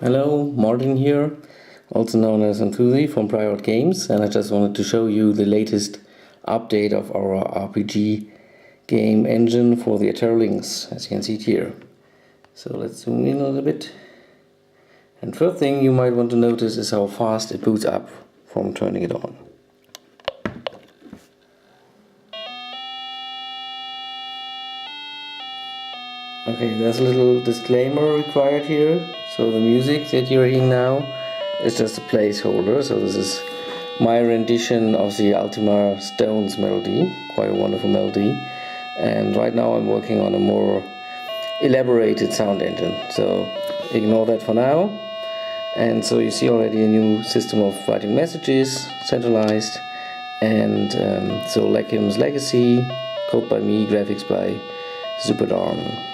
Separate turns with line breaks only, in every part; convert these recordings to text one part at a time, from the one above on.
Hello, Martin here, also known as Enthusi from Private Games, and I just wanted to show you the latest update of our RPG game engine for the Atari Lynx, as you can see it here. So let's zoom in a little bit. And first thing you might want to notice is how fast it boots up from turning it on. Okay, there's a little disclaimer required here. So the music that you're hearing now is just a placeholder. So this is my rendition of the Ultima Stones melody, quite a wonderful melody. And right now I'm working on a more elaborated sound engine. So ignore that for now. And so you see already a new system of writing messages, centralized. And so Lacim's Legacy, code by me, graphics by Zooperdan.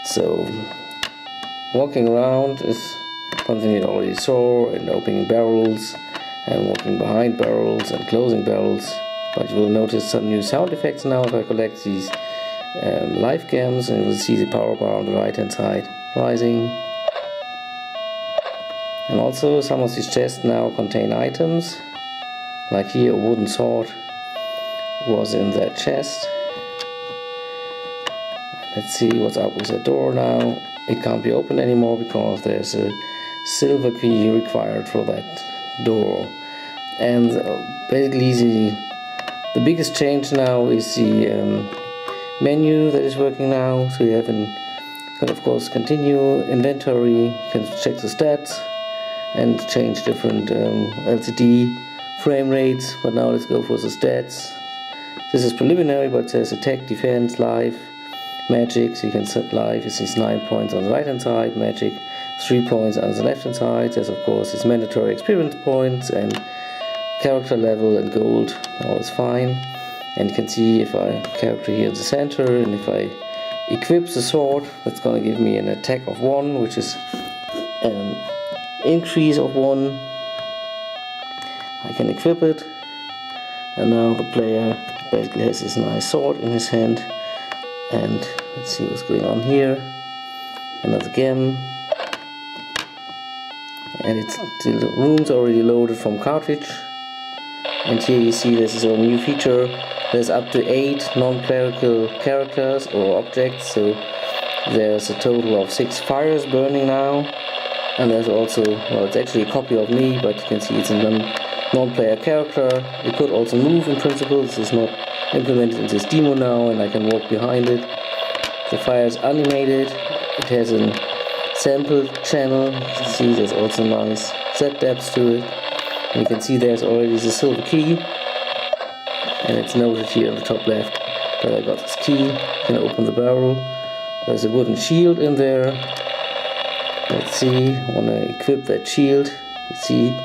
So walking around is something you already saw, and opening barrels and walking behind barrels and closing barrels. But you will notice some new sound effects now if I collect these live cams, and you will see the power bar on the right hand side rising. And also some of these chests now contain items, like here a wooden sword was in that chest. Let's see what's up with the door now. It can't be opened anymore because there's a silver key required for that door. And basically the biggest change now is the menu that is working now. So you can of course continue inventory, you can check the stats and change different LCD frame rates. But now let's go for the stats. This is preliminary, but there's attack, defense, life, magic. So you can set life, it says 9 points on the right hand side, magic 3 points on the left hand side. There's of course its mandatory experience points and character level and gold, all is fine. And you can see if I character here in the center, and if I equip the sword, that's gonna give me an attack of 1, which is an increase of 1. I can equip it, and now the player basically has this nice sword in his hand. And let's see what's going on here. Another gem. And the room's already loaded from cartridge. And here you see this is a new feature. There's up to 8 non-clerical characters or objects. So there's a total of 6 fires burning now. And there's also, well, it's actually a copy of me, but you can see it's a non-player character. It could also move in principle. This is not implemented in this demo now, and I can walk behind it. The fire is animated. It has a sample channel. You can see there's also nice Z depths to it. And you can see there's already the silver key, and it's noted here on the top left that I got this key. You can open the barrel. There's a wooden shield in there. Let's see, I want to equip that shield. You see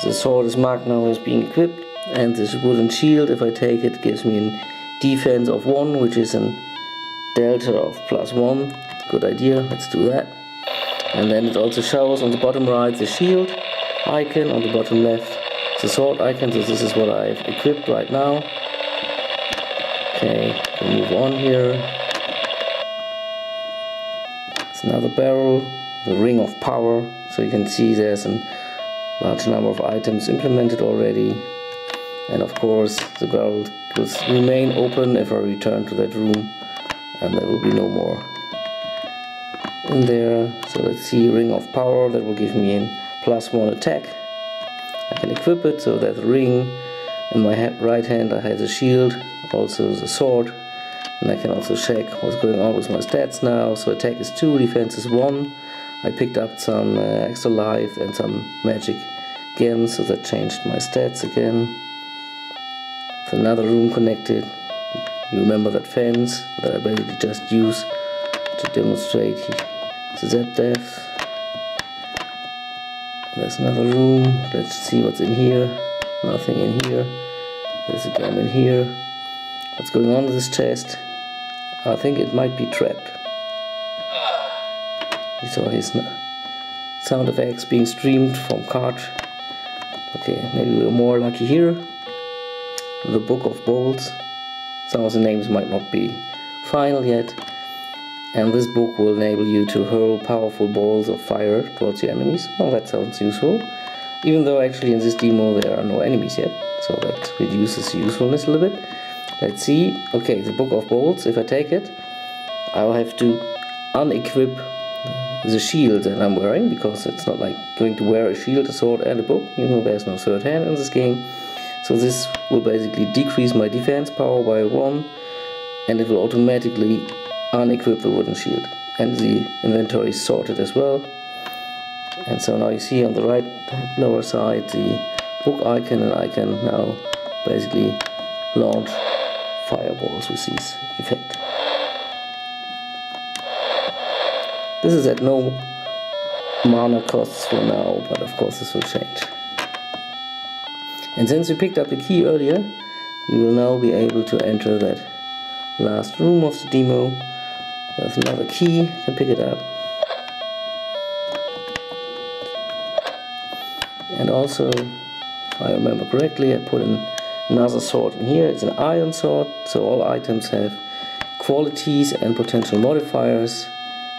the sword is marked now as being equipped. And this wooden shield, if I take it, gives me a defense of 1, which is a delta of +1. Good idea, let's do that. And then it also shows on the bottom right the shield icon, on the bottom left the sword icon. So this is what I've equipped right now. Okay, we'll move on here. It's another barrel, the ring of power. So you can see there's a large number of items implemented already. And of course the barrel will remain open if I return to that room, and there will be no more in there. So let's see, ring of power, that will give me a +1 attack. I can equip it, so that ring in my right hand I have the shield, also the sword, and I can also check what's going on with my stats now. So attack is 2, defense is 1. I picked up some extra life and some magic gems, so that changed my stats again. Another room connected. You remember that fence that I basically just use to demonstrate the Z depth. There's another room. Let's see what's in here. Nothing in here. There's a gem in here. What's going on with this chest? I think it might be trapped. You saw his sound effects being streamed from cart. Okay, maybe we're more lucky here. The Book of Bolts. Some of the names might not be final yet. And this book will enable you to hurl powerful balls of fire towards your enemies. Well, that sounds useful. Even though actually in this demo there are no enemies yet, so that reduces usefulness a little bit. Let's see. Okay, the Book of Bolts, if I take it, I'll have to unequip the shield that I'm wearing, because it's not like going to wear a shield, a sword and a book. You know, there's no third hand in this game. So this will basically decrease my defense power by 1, and it will automatically unequip the wooden shield. And the inventory is sorted as well. And so now you see on the right lower side the book icon, and I can now basically launch fireballs with this effect. This is at no mana costs for now, but of course this will change. And since we picked up the key earlier, we will now be able to enter that last room of the demo. There's another key, you can pick it up. And also, if I remember correctly, I put in another sword in here. It's an iron sword, so all items have qualities and potential modifiers.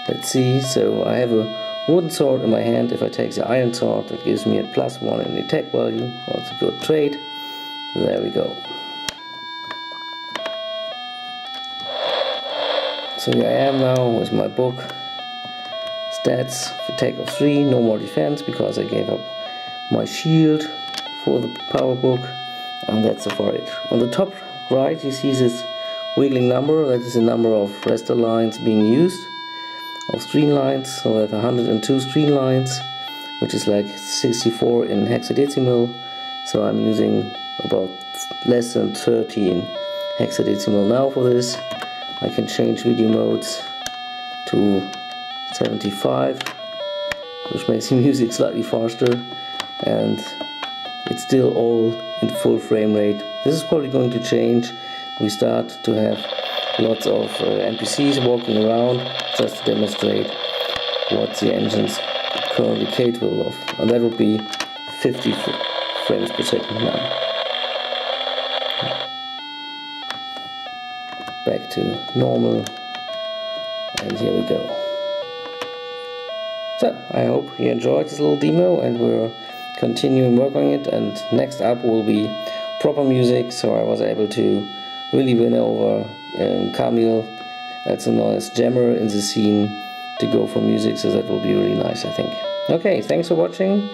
Let's see, so I have a wooden sword in my hand. If I take the iron sword, that gives me a +1 in the attack value. Well, it's a good trade. There we go. So here I am now with my book. Stats, attack of 3, no more defense because I gave up my shield for the power book, and that's for it. On the top right you see this wiggling number. That is the number of raster lines being used, of screen lines. So I have 102 screen lines, which is like 64 in hexadecimal. So I'm using about less than 13 hexadecimal now for this. I can change video modes to 75, which makes the music slightly faster, and it's still all in full frame rate. This is probably going to change. We start to have lots of NPCs walking around just to demonstrate what the engine's currently capable of, and that would be 50 frames per second now. Back to normal, and here we go. So I hope you enjoyed this little demo, and we're continuing work on it, and next up will be proper music. So I was able to really win over Camille, also known as Jammer in the scene, to go for music, so that will be really nice, I think. Okay, thanks for watching,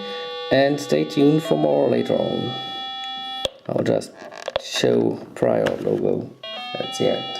and stay tuned for more later on. I'll just show prior logo at the end.